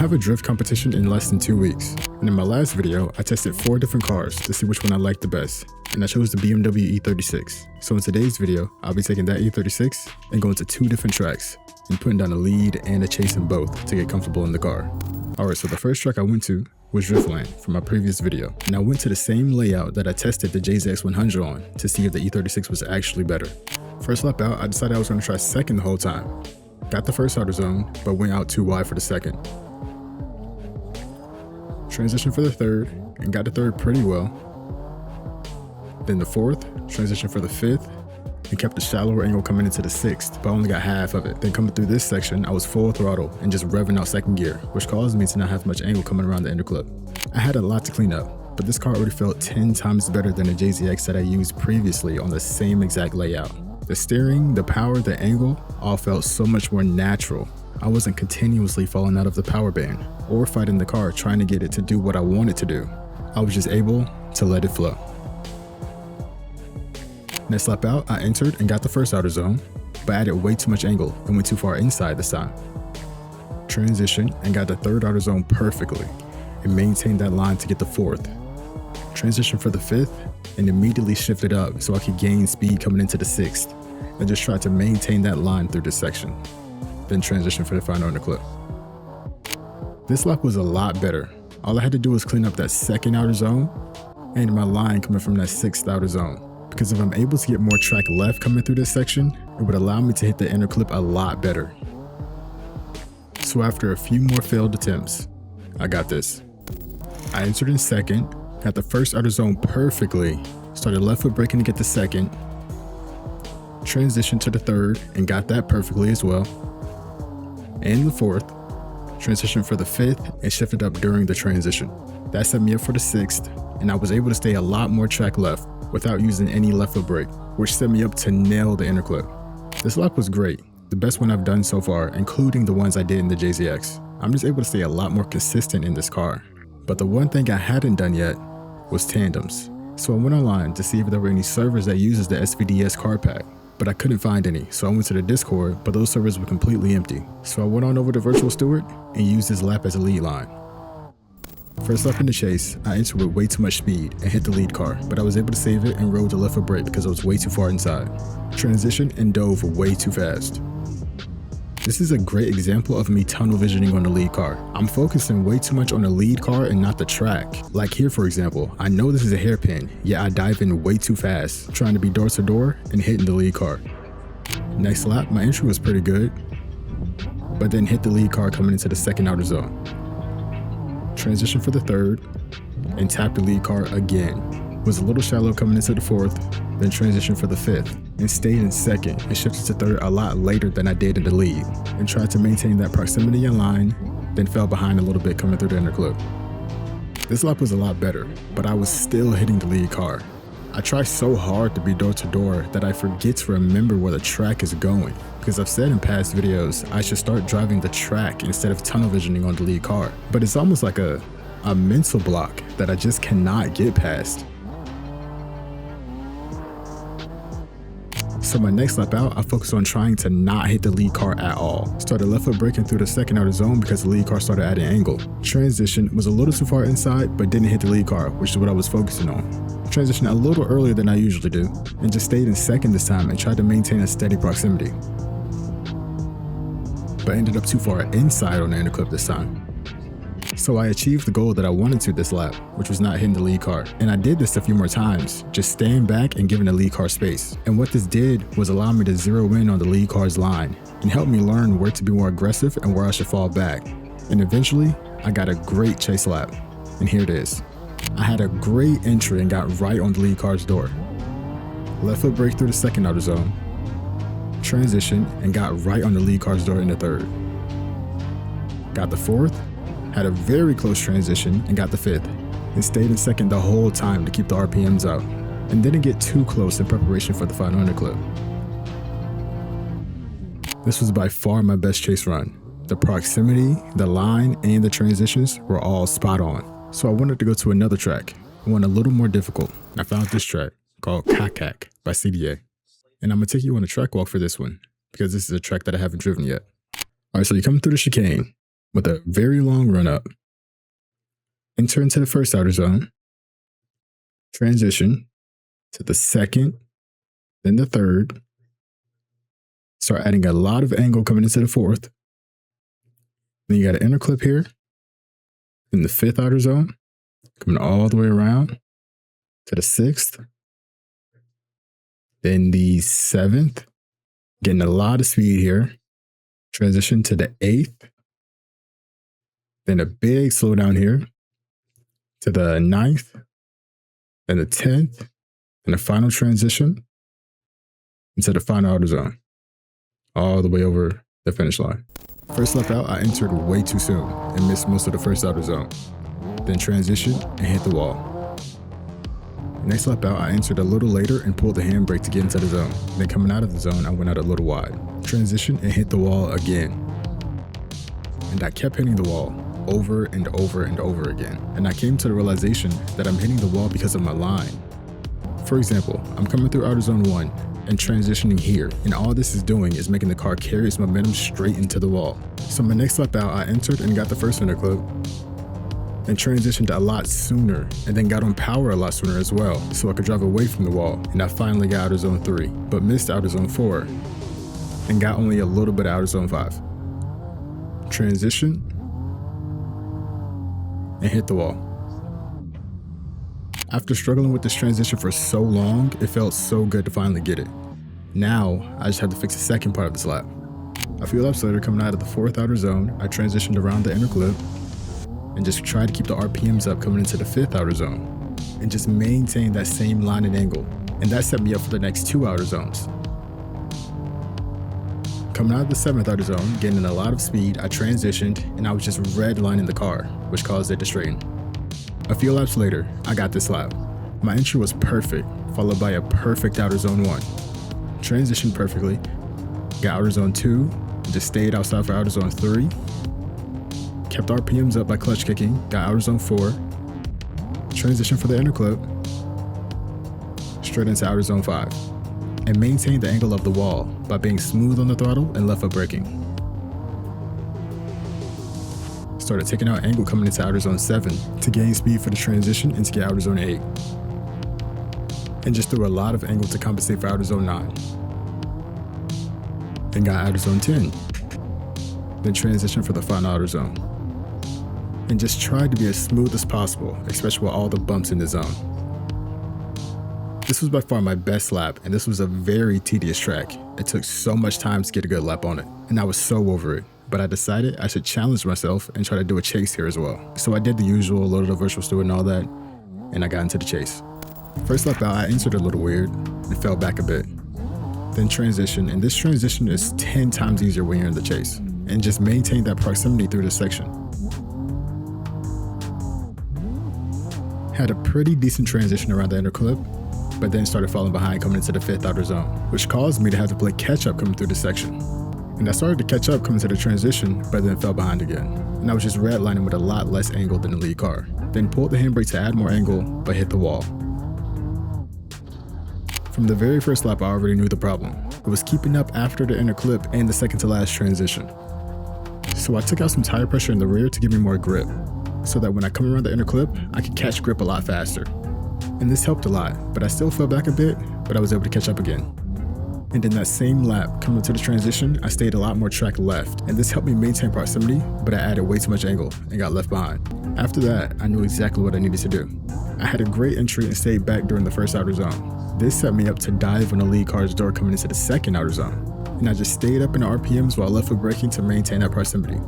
have a drift competition in less than 2 weeks, and in my last video, I tested 4 different cars to see which one I liked the best, and I chose the BMW E36. So in today's video, I'll be taking that E36 and going to 2 different tracks, and putting down a lead and a chase in both to get comfortable in the car. Alright, so the first track I went to was Driftland from my previous video, and I went to the same layout that I tested the JZX100 on to see if the E36 was actually better. First lap out, I decided I was going to try second the whole time. Got the first outer zone, but went out too wide for the second. Transition for the third, and got the third pretty well. Then the fourth, transition for the fifth, and kept the shallower angle coming into the sixth, but I only got half of it. Then coming through this section, I was full throttle and just revving out second gear, which caused me to not have much angle coming around the interclip. I had a lot to clean up, but this car already felt 10 times better than the JZX that I used previously on the same exact layout. The steering, the power, the angle, all felt so much more natural. I wasn't continuously falling out of the power band or fighting the car trying to get it to do what I wanted to do. I was just able to let it flow. Next lap out, I entered and got the first outer zone, but added way too much angle and went too far inside this time. Transition and got the third outer zone perfectly and maintained that line to get the fourth. Transition for the fifth and immediately shifted up so I could gain speed coming into the sixth, and just tried to maintain that line through this section. Then transition for the final underclip. This lap was a lot better. All I had to do was clean up that second outer zone and my line coming from that sixth outer zone. Because if I'm able to get more track left coming through this section, it would allow me to hit the inner clip a lot better. So after a few more failed attempts, I got this. I entered in second, got the first outer zone perfectly, started left foot braking to get the second, transitioned to the third and got that perfectly as well, and the fourth, transitioned for the fifth and shifted up during the transition. That set me up for the sixth, and I was able to stay a lot more track left without using any left foot brake, which set me up to nail the inner clip. This lap was great, the best one I've done so far, including the ones I did in the JZX. I'm just able to stay a lot more consistent in this car. But the one thing I hadn't done yet was tandems. So I went online to see if there were any servers that uses the SVDS card pack, but I couldn't find any. So I went to the Discord, but those servers were completely empty. So I went on over to Virtual Steward and used this lap as a lead line. First lap in the chase, I entered with way too much speed and hit the lead car, but I was able to save it and rode the left foot brake because I was way too far inside. Transitioned and dove way too fast. This is a great example of me tunnel visioning on the lead car. I'm focusing way too much on the lead car and not the track. Like here for example, I know this is a hairpin, yet I dive in way too fast, trying to be door to door and hitting the lead car. Next lap, my entry was pretty good, but then hit the lead car coming into the second outer zone. Transition for the third, and tapped the lead car again. Was a little shallow coming into the fourth, then transitioned for the fifth, and stayed in second and shifted to third a lot later than I did in the lead, and tried to maintain that proximity in line, then fell behind a little bit coming through the inner clip. This lap was a lot better, but I was still hitting the lead car. I try so hard to be door to door that I forget to remember where the track is going, because I've said in past videos I should start driving the track instead of tunnel visioning on the lead car, but it's almost like a mental block that I just cannot get past. So my next lap out, I focused on trying to not hit the lead car at all. Started left foot braking through the second outer zone because the lead car started adding angle. Transition was a little too far inside, but didn't hit the lead car, which is what I was focusing on. Transitioned a little earlier than I usually do, and just stayed in second this time and tried to maintain a steady proximity. But ended up too far inside on the inner clip this time. So I achieved the goal that I wanted to this lap, which was not hitting the lead car. And I did this a few more times, just staying back and giving the lead car space. And what this did was allow me to zero in on the lead car's line and help me learn where to be more aggressive and where I should fall back. And eventually, I got a great chase lap. And here it is. I had a great entry and got right on the lead car's door. Left foot brake through the second outer zone. Transition and got right on the lead car's door in the third. Got the fourth. Had a very close transition and got the fifth, and stayed in second the whole time to keep the RPMs out, and didn't get too close in preparation for the final underclip. This was by far my best chase run. The proximity, the line, and the transitions were all spot on. So I wanted to go to another track, one a little more difficult. I found this track called Cacak by CDA. And I'm gonna take you on a track walk for this one, because this is a track that I haven't driven yet. Alright, so you're coming through the chicane. with a very long run up. Enter into the first outer zone, transition to the second, then the third, start adding a lot of angle coming into the fourth. Then you got an inner clip here, in the fifth outer zone, coming all the way around to the sixth, then the seventh, getting a lot of speed here, transition to the eighth, then a big slowdown here to the ninth, then the 10th, and the final transition into the final outer zone, all the way over the finish line. First lap out, I entered way too soon and missed most of the first outer zone. Then transitioned and hit the wall. Next lap out, I entered a little later and pulled the handbrake to get into the zone. Then coming out of the zone, I went out a little wide. Transitioned and hit the wall again. And I kept hitting the wall over and over and over again. And I came to the realization that I'm hitting the wall because of my line. For example, I'm coming through outer zone 1 and transitioning here, and all this is doing is making the car carry its momentum straight into the wall. So my next lap out, I entered and got the first inner clip, and transitioned a lot sooner, and then got on power a lot sooner as well, so I could drive away from the wall. And I finally got outer zone 3, but missed outer zone 4, and got only a little bit of outer zone 5. Transition, and hit the wall. After struggling with this transition for so long, it felt so good to finally get it. Now, I just have to fix the second part of this lap. A few laps later, coming out of the fourth outer zone, I transitioned around the inner clip and just tried to keep the RPMs up coming into the fifth outer zone and just maintain that same line and angle. And that set me up for the next two outer zones. Coming out of the seventh outer zone, gaining a lot of speed, I transitioned and I was just redlining the car, which caused it to straighten. A few laps later, I got this lap. My entry was perfect, followed by a perfect outer zone 1. Transitioned perfectly, got outer zone 2, just stayed outside for outer zone 3, kept RPMs up by clutch kicking, got outer zone 4, transitioned for the inner clip, straight into outer zone 5, and maintained the angle of the wall by being smooth on the throttle and left foot braking. Started taking out angle coming into outer zone 7 to gain speed for the transition and to get outer zone 8. And just threw a lot of angle to compensate for outer zone 9. Then got outer zone 10. Then transitioned for the final outer zone. And just tried to be as smooth as possible, especially with all the bumps in the zone. This was by far my best lap, and this was a very tedious track. It took so much time to get a good lap on it, and I was so over it. But I decided I should challenge myself and try to do a chase here as well. So I did the usual, loaded the virtual stew and all that, and I got into the chase. First lap out, I entered a little weird and fell back a bit. Then transition, and this transition is 10 times easier when you're in the chase, and just maintain that proximity through this section. Had a pretty decent transition around the inner clip, but then started falling behind coming into the fifth outer zone, which caused me to have to play catch up coming through this section. And I started to catch up coming to the transition, but then fell behind again. And I was just redlining with a lot less angle than the lead car. Then pulled the handbrake to add more angle, but hit the wall. From the very first lap, I already knew the problem. It was keeping up after the inner clip and the second to last transition. So I took out some tire pressure in the rear to give me more grip, so that when I come around the inner clip, I could catch grip a lot faster. And this helped a lot, but I still fell back a bit, but I was able to catch up again. And in that same lap, coming to the transition, I stayed a lot more track left, and this helped me maintain proximity, but I added way too much angle and got left behind. After that, I knew exactly what I needed to do. I had a great entry and stayed back during the first outer zone. This set me up to dive on the lead car's door coming into the second outer zone, and I just stayed up in the RPMs while left foot braking to maintain that proximity.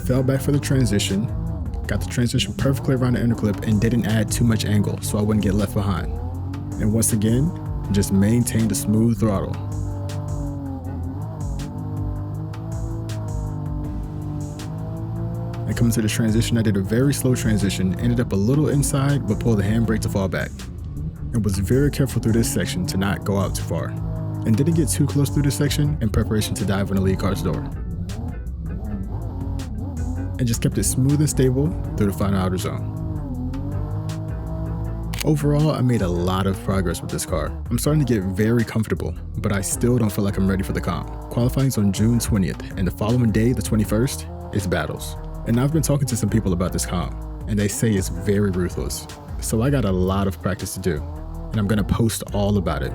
Fell back for the transition, got the transition perfectly around the inner clip and didn't add too much angle so I wouldn't get left behind. And once again, just maintained a smooth throttle. And coming to the transition, I did a very slow transition, ended up a little inside, but pulled the handbrake to fall back. And was very careful through this section to not go out too far. And didn't get too close through this section in preparation to dive on the lead car's door. And just kept it smooth and stable through the final outer zone. Overall, I made a lot of progress with this car. I'm starting to get very comfortable, but I still don't feel like I'm ready for the comp. Qualifying's on June 20th, and the following day, the 21st, is battles. And I've been talking to some people about this comp, and they say it's very ruthless. So I got a lot of practice to do, and I'm gonna post all about it.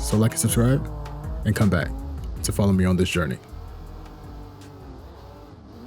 So like and subscribe, and come back to follow me on this journey.